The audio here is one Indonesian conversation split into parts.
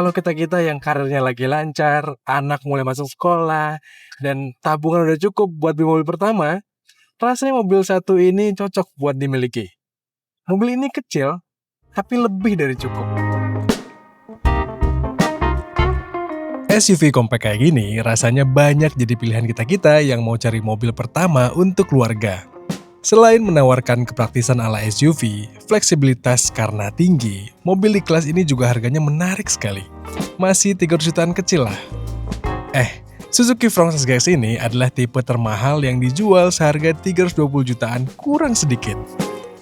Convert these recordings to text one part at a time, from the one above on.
kalau kita-kita yang karirnya lagi lancar, anak mulai masuk sekolah, dan tabungan udah cukup buat beli mobil pertama, rasanya mobil satu ini cocok buat dimiliki. Mobil ini kecil, tapi lebih dari cukup. SUV compact kayak gini rasanya banyak jadi pilihan kita-kita yang mau cari mobil pertama untuk keluarga. Selain menawarkan kepraktisan ala SUV, fleksibilitas karena tinggi, mobil di kelas ini juga harganya menarik sekali. Masih 300 jutaan kecil lah. Suzuki Fronx SGX ini adalah tipe termahal yang dijual seharga 320 jutaan kurang sedikit.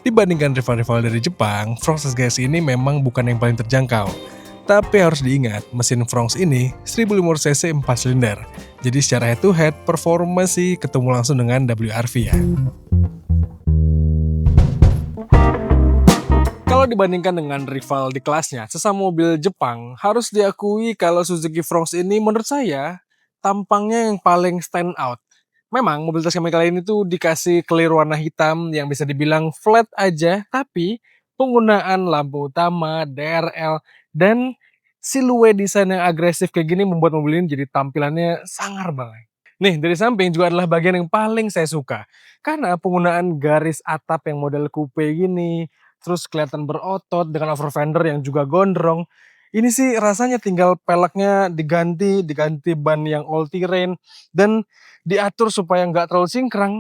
Dibandingkan rival-rival dari Jepang, Fronx SGX ini memang bukan yang paling terjangkau. Tapi harus diingat, mesin Fronx ini 1500 cc 4 silinder. Jadi secara head-to-head, performa sih ketemu langsung dengan WRV ya. Kalau dibandingkan dengan rival di kelasnya, sesama mobil Jepang, harus diakui kalau Suzuki Fronx ini menurut saya, tampangnya yang paling stand out. Memang mobil Tascam kali ini tuh dikasih clear warna hitam yang bisa dibilang flat aja, tapi penggunaan lampu utama, DRL, dan siluet desain yang agresif kayak gini membuat mobil ini jadi tampilannya sangar banget. Nih, dari samping juga adalah bagian yang paling saya suka. Karena penggunaan garis atap yang model coupe gini, terus kelihatan berotot dengan over fender yang juga gondrong. Ini sih rasanya tinggal peleknya diganti ban yang all terrain, dan diatur supaya nggak terlalu cingkrang.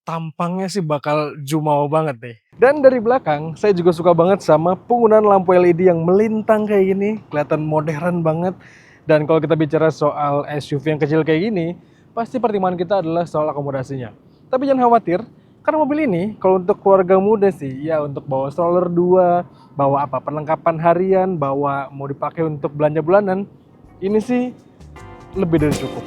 Tampangnya sih bakal jumawa banget deh. Dan dari belakang, saya juga suka banget sama penggunaan lampu LED yang melintang kayak gini. Kelihatan modern banget. Dan kalau kita bicara soal SUV yang kecil kayak gini, pasti pertimbangan kita adalah soal akomodasinya. Tapi jangan khawatir, karena mobil ini kalau untuk keluarga muda sih, ya untuk bawa stroller 2, bawa perlengkapan harian, bawa mau dipakai untuk belanja bulanan, ini sih lebih dari cukup.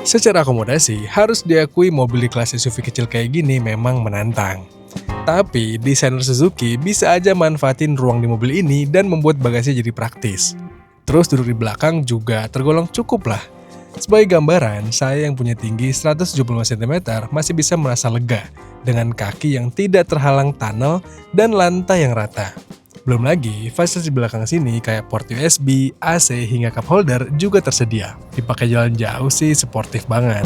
Secara akomodasi, harus diakui mobil di kelas SUV kecil kayak gini memang menantang. Tapi, desainer Suzuki bisa aja manfaatin ruang di mobil ini dan membuat bagasinya jadi praktis. Terus duduk di belakang juga tergolong cukup lah. Sebagai gambaran, saya yang punya tinggi 175 cm masih bisa merasa lega dengan kaki yang tidak terhalang tunnel dan lantai yang rata. Belum lagi, fasilitas di belakang sini kayak port USB, AC, hingga cup holder juga tersedia. Dipakai jalan jauh sih sportif banget.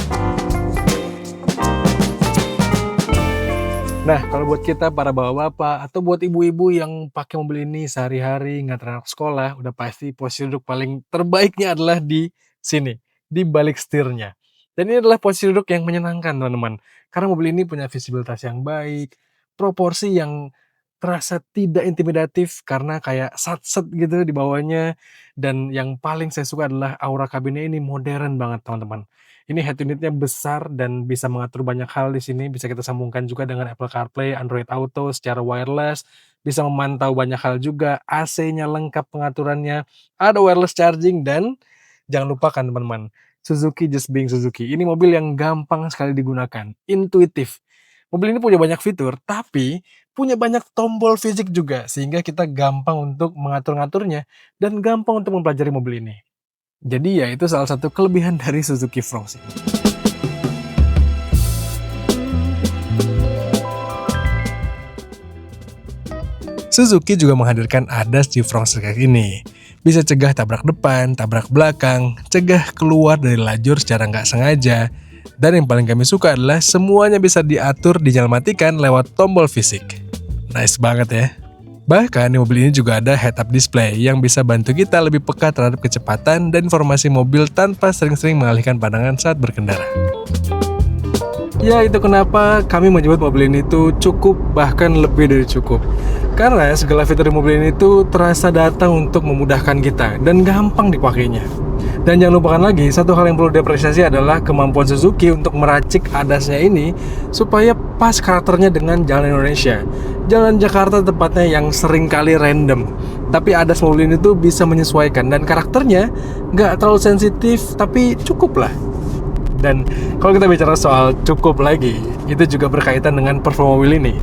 Nah, kalau buat kita para bapak-bapak atau buat ibu-ibu yang pakai mobil ini sehari-hari nganter anak sekolah, udah pasti posisi duduk paling terbaiknya adalah di sini, di balik setirnya. Dan ini adalah posisi duduk yang menyenangkan, teman-teman. Karena mobil ini punya visibilitas yang baik, proporsi yang terasa tidak intimidatif karena kayak sat-set gitu di bawahnya. Dan yang paling saya suka adalah aura kabinnya ini modern banget, teman-teman. Ini head unitnya besar dan bisa mengatur banyak hal di sini. Bisa kita sambungkan juga dengan Apple CarPlay, Android Auto secara wireless. Bisa memantau banyak hal juga. AC-nya lengkap pengaturannya. Ada wireless charging dan jangan lupakan teman-teman, Suzuki just being Suzuki. Ini mobil yang gampang sekali digunakan, intuitif. Mobil ini punya banyak fitur, tapi punya banyak tombol fisik juga, sehingga kita gampang untuk mengatur-ngaturnya dan gampang untuk mempelajari mobil ini. Jadi ya itu salah satu kelebihan dari Suzuki Fronx ini. Suzuki juga menghadirkan ADAS di Fronx SGX ini. Bisa cegah tabrak depan, tabrak belakang, cegah keluar dari lajur secara nggak sengaja. Dan yang paling kami suka adalah semuanya bisa diatur dinyalakan lewat tombol fisik. Nice banget ya. Bahkan di mobil ini juga ada head-up display yang bisa bantu kita lebih peka terhadap kecepatan dan informasi mobil tanpa sering-sering mengalihkan pandangan saat berkendara. Ya itu kenapa kami menyebut mobil ini tuh cukup, bahkan lebih dari cukup. Karena segala fitur di mobil ini tuh terasa datang untuk memudahkan kita dan gampang dipakainya. Dan jangan lupakan lagi, satu hal yang perlu diapresiasi adalah kemampuan Suzuki untuk meracik ADAS-nya ini supaya pas karakternya dengan jalan Indonesia. Jalan Jakarta tepatnya yang sering kali random. Tapi ADAS mobil ini tuh bisa menyesuaikan dan karakternya nggak terlalu sensitif tapi cukup lah. Dan kalau kita bicara soal cukup lagi, itu juga berkaitan dengan performa mobil ini.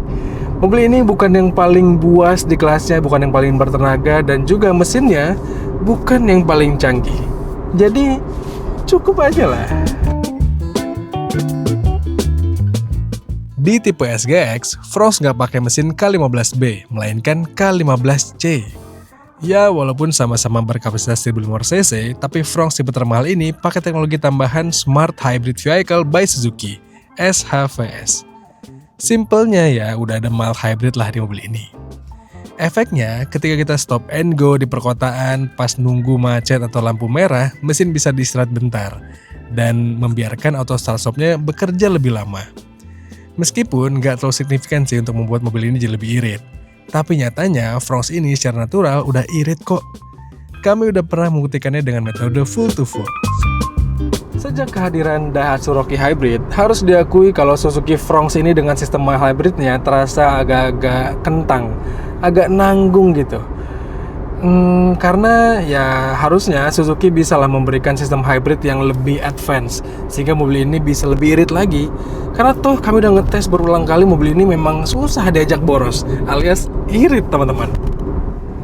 Mobil ini bukan yang paling buas di kelasnya, bukan yang paling bertenaga, dan juga mesinnya bukan yang paling canggih. Jadi cukup aja lah. Di tipe SGX, Fronx nggak pakai mesin K15B, melainkan K15C. Ya, walaupun sama-sama berkapasitas 1500 cc, tapi Fronx tipe termahal ini pakai teknologi tambahan Smart Hybrid Vehicle by Suzuki, SHVS. Simpelnya ya, udah ada mild hybrid lah di mobil ini. Efeknya, ketika kita stop and go di perkotaan, pas nunggu macet atau lampu merah, mesin bisa diistirahat bentar, dan membiarkan auto start stopnya bekerja lebih lama. Meskipun nggak terlalu signifikan sih untuk membuat mobil ini jadi lebih irit, tapi nyatanya Fronx ini secara natural udah irit kok. Kami udah pernah membuktikannya dengan metode full to full. Sejak kehadiran Daihatsu Rocky Hybrid, harus diakui kalau Suzuki Fronx ini dengan sistem mild hybridnya terasa agak-agak kentang, agak nanggung gitu. Karena ya harusnya Suzuki bisalah memberikan sistem hybrid yang lebih advance, sehingga mobil ini bisa lebih irit lagi. Karena toh kami udah ngetes berulang kali mobil ini memang susah diajak boros, alias irit teman-teman.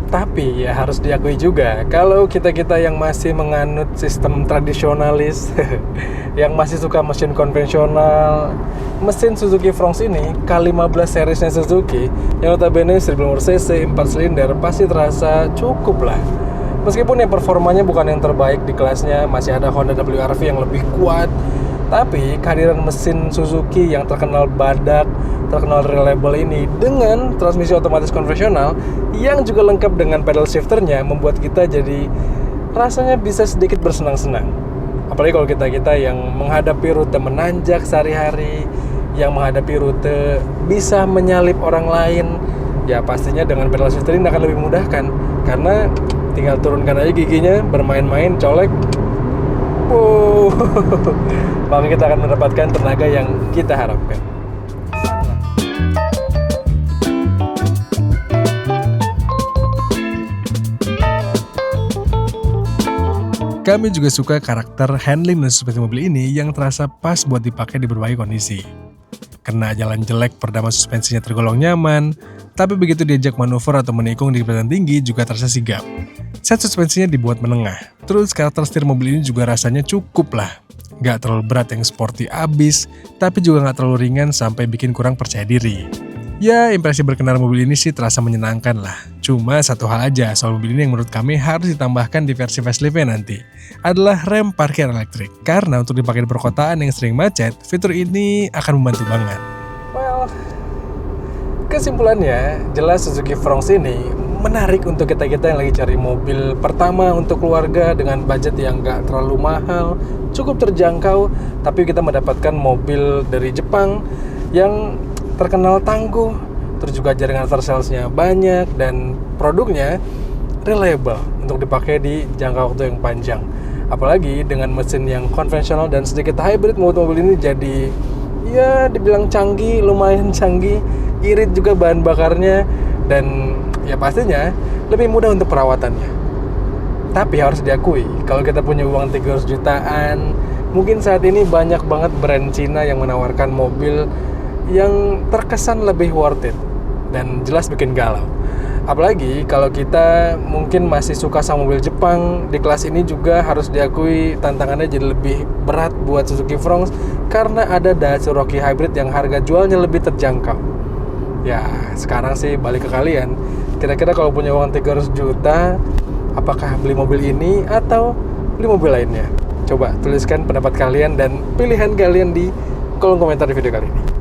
Tapi ya harus diakui juga, kalau kita-kita yang masih menganut sistem tradisionalis, yang masih suka mesin konvensional, mesin Suzuki Fronx ini, K15 seriesnya Suzuki, yang notabene 1500 cc, 4 silinder, pasti terasa cukup lah. Meskipun ya performanya bukan yang terbaik di kelasnya, masih ada Honda WRV yang lebih kuat, tapi kehadiran mesin Suzuki yang terkenal badak, terkenal reliable ini dengan transmisi otomatis konvensional yang juga lengkap dengan pedal shifternya membuat kita jadi rasanya bisa sedikit bersenang-senang. Apalagi kalau kita yang menghadapi rute menanjak sehari-hari, yang menghadapi rute bisa menyalip orang lain, ya pastinya dengan pedal shifter ini akan lebih memudahkan karena tinggal turunkan aja giginya, bermain-main, colek, maka kita akan mendapatkan tenaga yang kita harapkan. Kami juga suka karakter handling dan suspensi mobil ini yang terasa pas buat dipakai di berbagai kondisi. Kena jalan jelek perdama suspensinya tergolong nyaman, tapi begitu diajak manuver atau menikung di kecepatan tinggi juga terasa sigap. Set suspensinya dibuat menengah, terus karakter setir mobil ini juga rasanya cukup lah. Gak terlalu berat yang sporty abis, tapi juga gak terlalu ringan sampai bikin kurang percaya diri. Ya, impresi berkendara mobil ini sih terasa menyenangkan lah. Cuma satu hal aja soal mobil ini yang menurut kami harus ditambahkan di versi facelift-nya nanti, adalah rem parkir elektrik. Karena untuk dipakai di perkotaan yang sering macet, fitur ini akan membantu banget. Well, kesimpulannya, jelas Suzuki Fronx ini menarik untuk kita-kita yang lagi cari mobil pertama untuk keluarga dengan budget yang gak terlalu mahal, cukup terjangkau, tapi kita mendapatkan mobil dari Jepang yang terkenal tangguh, terus juga jaringan after sales-nya banyak, dan produknya reliable untuk dipakai di jangka waktu yang panjang. Apalagi dengan mesin yang konvensional dan sedikit hybrid, mobil ini jadi ya dibilang canggih, lumayan canggih, irit juga bahan bakarnya, dan ya pastinya lebih mudah untuk perawatannya. Tapi harus diakui, kalau kita punya uang 300 jutaan, mungkin saat ini banyak banget brand Cina yang menawarkan mobil yang terkesan lebih worth it dan jelas bikin galau. Apalagi kalau kita mungkin masih suka sama mobil Jepang, di kelas ini juga harus diakui tantangannya jadi lebih berat buat Suzuki Fronx karena ada Daihatsu Rocky Hybrid yang harga jualnya lebih terjangkau. Ya, sekarang sih balik ke kalian. Kira-kira kalau punya uang 300 juta, apakah beli mobil ini atau beli mobil lainnya? Coba tuliskan pendapat kalian dan pilihan kalian di kolom komentar di video kali ini.